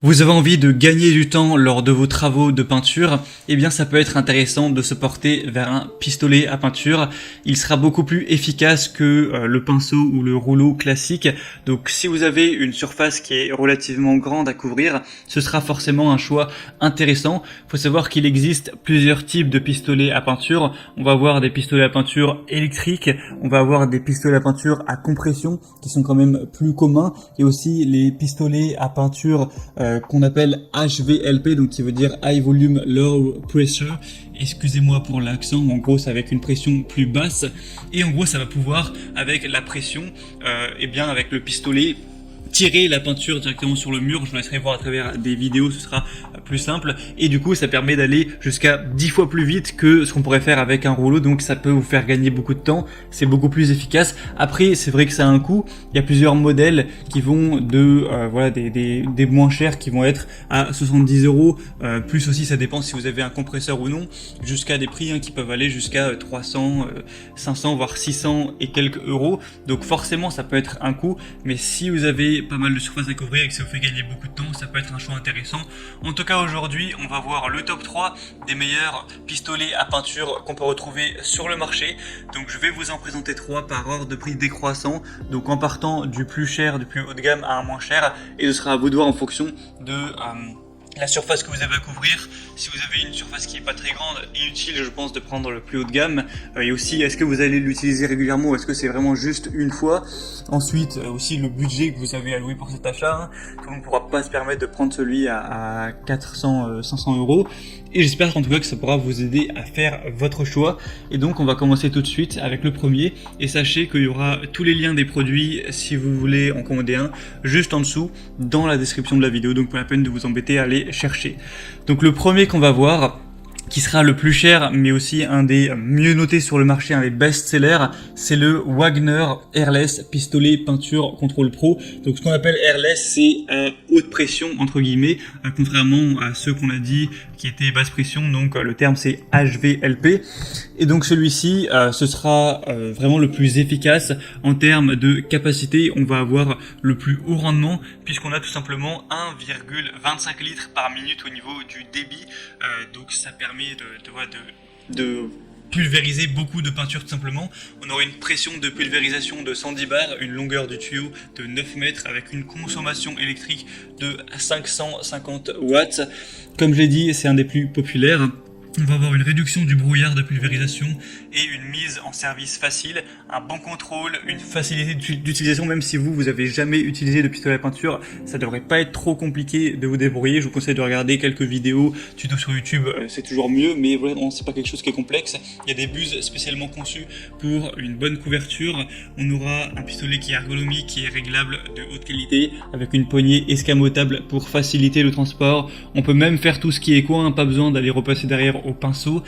Vous avez envie de gagner du temps lors de vos travaux de peinture, eh bien ça peut être intéressant de se porter vers un pistolet à peinture. Il sera beaucoup plus efficace que le pinceau ou le rouleau classique. Donc si vous avez une surface qui est relativement grande à couvrir, ce sera forcément un choix intéressant. Il faut savoir qu'il existe plusieurs types de pistolets à peinture. On va avoir des pistolets à peinture électriques, on va avoir des pistolets à peinture à compression qui sont quand même plus communs, et aussi les pistolets à peinture qu'on appelle HVLP, donc qui veut dire High Volume Low Pressure. Excusez-moi pour l'accent, en gros c'est avec une pression plus basse, et en gros ça va pouvoir, avec la pression, et bien avec le pistolet, tirer la peinture directement sur le mur. Je vous laisserai voir à travers des vidéos, ce sera plus simple, et du coup ça permet d'aller jusqu'à 10 fois plus vite que ce qu'on pourrait faire avec un rouleau, donc ça peut vous faire gagner beaucoup de temps, c'est beaucoup plus efficace. Après c'est vrai que ça a un coût, il y a plusieurs modèles qui vont de voilà des moins chers qui vont être à 70 euros, plus aussi ça dépend si vous avez un compresseur ou non, jusqu'à des prix qui peuvent aller jusqu'à 300, 500 voire 600 et quelques euros, donc forcément ça peut être un coût, mais si vous avez pas mal de surface à couvrir et que ça vous fait gagner beaucoup de temps, ça peut être un choix intéressant. En tout cas aujourd'hui on va voir le top 3 des meilleurs pistolets à peinture qu'on peut retrouver sur le marché. Donc je vais vous en présenter 3 par ordre de prix décroissant, donc en partant du plus cher, du plus haut de gamme à un moins cher, et ce sera à vous de voir en fonction de la surface que vous avez à couvrir. Si vous avez une surface qui est pas très grande, inutile je pense de prendre le plus haut de gamme, et aussi est-ce que vous allez l'utiliser régulièrement ou est-ce que c'est vraiment juste une fois. Ensuite aussi le budget que vous avez alloué pour cet achat, tout le monde ne pourra pas se permettre de prendre celui à 400, 500 euros, et j'espère en tout cas que ça pourra vous aider à faire votre choix. Et donc on va commencer tout de suite avec le premier, et sachez qu'il y aura tous les liens des produits si vous voulez en commander un juste en dessous dans la description de la vidéo, donc pas la peine de vous embêter à aller chercher. Donc le premier qu'on va voir, qui sera le plus cher mais aussi un des mieux notés sur le marché, un des best-sellers, c'est le Wagner Airless pistolet peinture contrôle pro. Donc ce qu'on appelle Airless, c'est haute pression entre guillemets, contrairement à ceux qu'on a dit qui étaient basse pression, donc le terme c'est HVLP. Et donc celui-ci, ce sera vraiment le plus efficace en termes de capacité. On va avoir le plus haut rendement puisqu'on a tout simplement 1,25 litres par minute au niveau du débit. Donc ça permet de pulvériser beaucoup de peinture tout simplement. On aura une pression de pulvérisation de 110 bars, une longueur du tuyau de 9 mètres avec une consommation électrique de 550 watts. Comme je l'ai dit, c'est un des plus populaires. On va avoir une réduction du brouillard de pulvérisation et une mise en service facile, un bon contrôle, une facilité d'utilisation. Même si vous avez jamais utilisé de pistolet à peinture, ça devrait pas être trop compliqué de vous débrouiller. Je vous conseille de regarder quelques vidéos, tutos sur YouTube, c'est toujours mieux, mais vraiment c'est pas quelque chose qui est complexe. Il y a des buses spécialement conçues pour une bonne couverture. On aura un pistolet qui est ergonomique, qui est réglable, de haute qualité, avec une poignée escamotable pour faciliter le transport. On peut même faire tout ce qui est coin, pas besoin d'aller repasser derrière au pinceau.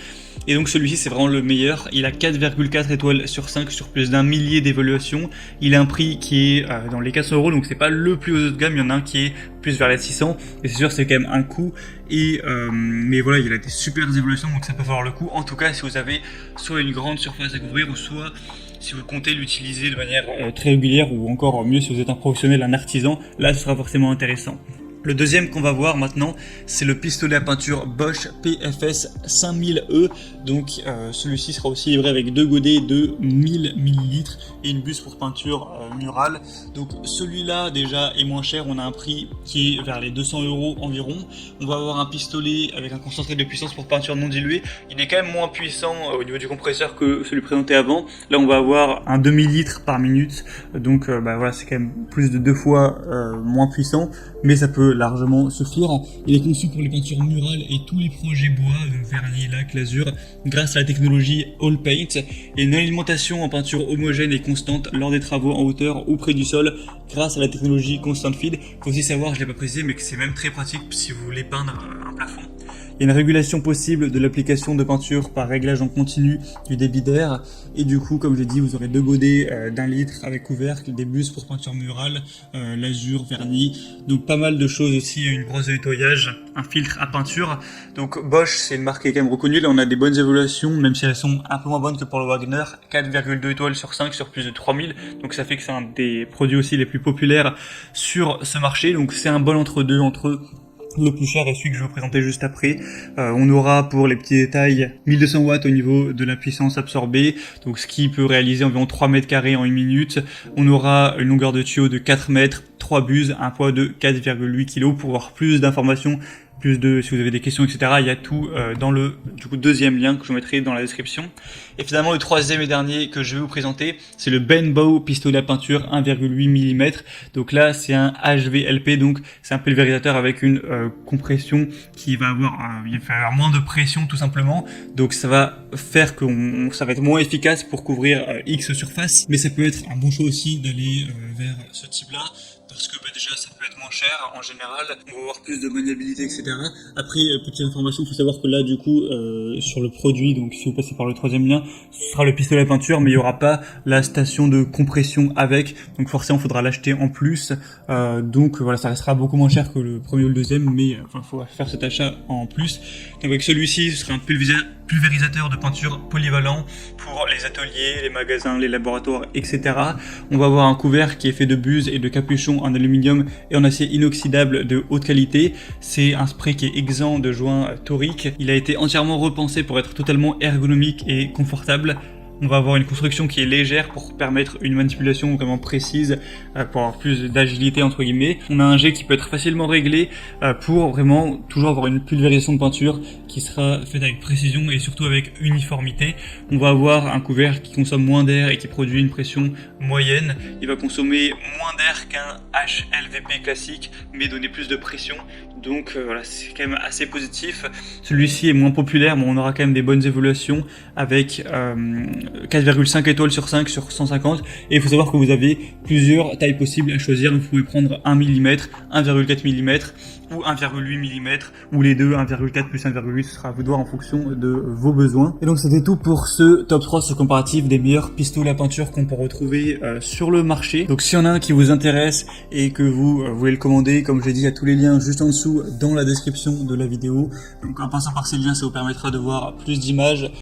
Et donc celui-ci c'est vraiment le meilleur. Il a 4,4 étoiles sur 5 sur plus d'un millier d'évaluations. Il a un prix qui est dans les 400 euros, donc c'est pas le plus haut de gamme. Il y en a un qui est plus vers les 600, et c'est sûr c'est quand même un coût. Et mais voilà, il a des super évaluations, donc ça peut valoir le coup. En tout cas si vous avez soit une grande surface à couvrir, ou soit si vous comptez l'utiliser de manière très régulière, ou encore mieux si vous êtes un professionnel, un artisan, là ce sera forcément intéressant. Le deuxième qu'on va voir maintenant, c'est le pistolet à peinture Bosch PFS 5000E. Donc celui-ci sera aussi livré avec deux godets de 1000 ml et une buse pour peinture murale. Donc celui-là déjà est moins cher, on a un prix qui est vers les 200 euros environ. On va avoir un pistolet avec un concentré de puissance pour peinture non diluée. Il est quand même moins puissant au niveau du compresseur que celui présenté avant. Là on va avoir un demi-litre par minute, donc voilà, c'est quand même plus de 2 fois moins puissant, mais ça peut largement suffire. Il est conçu pour les peintures murales et tous les projets bois, donc vernis, lac, lasure, grâce à la technologie All Paint, et une alimentation en peinture homogène et constante lors des travaux en hauteur ou près du sol grâce à la technologie Constant Feed. Faut aussi savoir, je l'ai pas précisé, mais que c'est même très pratique si vous voulez peindre un plafond. Il y a une régulation possible de l'application de peinture par réglage en continu du débit d'air, et du coup comme j'ai dit vous aurez deux godets d'1 litre avec couvercle, des buses pour peinture murale, lasure, vernis, donc pas mal de choses aussi, une brosse de nettoyage, un filtre à peinture. Donc Bosch c'est une marque qui est quand même reconnue, là on a des bonnes évaluations même si elles sont un peu moins bonnes que pour le Wagner, 4,2 étoiles sur 5 sur plus de 3000, donc ça fait que c'est un des produits aussi les plus populaires sur ce marché, donc c'est un bon entre-deux entre Le plus cher est celui que je vais vous présenter juste après. On aura pour les petits détails 1200 watts au niveau de la puissance absorbée, donc ce qui peut réaliser environ 3 mètres carrés en 1 minute. On aura une longueur de tuyau de 4 mètres, 3 buses, un poids de 4,8 kg. Pour voir plus d'informations, si vous avez des questions, etc., il y a tout dans le deuxième lien que je vous mettrai dans la description. Et finalement, le troisième et dernier que je vais vous présenter, c'est le Benbow pistolet à peinture 1,8 mm. Donc là, c'est un HVLP, donc c'est un pulvérisateur avec une compression qui va avoir, il va avoir moins de pression tout simplement. Donc ça va faire que ça va être moins efficace pour couvrir X surface. Mais ça peut être un bon choix aussi d'aller vers ce type-là. Parce que déjà ça peut être moins cher en général, on va avoir plus de maniabilité, etc. Après, petite information, il faut savoir que là du coup sur le produit, donc si vous passez par le troisième lien, ce sera le pistolet à peinture, mais il n'y aura pas la station de compression avec, donc forcément il faudra l'acheter en plus. Donc voilà, ça restera beaucoup moins cher que le premier ou le deuxième, mais il faut faire cet achat en plus. Donc avec celui-ci, ce sera un pulvérisateur de peinture polyvalent pour les ateliers, les magasins, les laboratoires, etc. On va avoir un couvert qui est fait de buses et de capuchons en aluminium et en acier inoxydable de haute qualité. C'est un spray qui est exempt de joints toriques. Il a été entièrement repensé pour être totalement ergonomique et confortable. On va avoir une construction qui est légère pour permettre une manipulation vraiment précise, pour avoir plus d'agilité entre guillemets. On a un jet qui peut être facilement réglé pour vraiment toujours avoir une pulvérisation de peinture qui sera faite avec précision et surtout avec uniformité. On va avoir un couvert qui consomme moins d'air et qui produit une pression moyenne. Il va consommer moins d'air qu'un HLVP classique mais donner plus de pression. Donc voilà, c'est quand même assez positif. Celui-ci est moins populaire, mais on aura quand même des bonnes évaluations avec 4,5 étoiles sur 5 sur 150. Et il faut savoir que vous avez plusieurs tailles possibles à choisir. Vous pouvez prendre 1 mm, 1,4 mm ou 1,8 mm ou les deux, 1,4 plus 1,8, ce sera à vous de voir en fonction de vos besoins. Et donc c'était tout pour ce top 3 sur comparatif des meilleurs pistolets à peinture qu'on peut retrouver sur le marché. Donc s'il y en a un qui vous intéresse et que vous voulez le commander, comme je l'ai dit, il y a tous les liens juste en dessous dans la description de la vidéo. Donc en passant par ces liens, ça vous permettra de voir plus d'images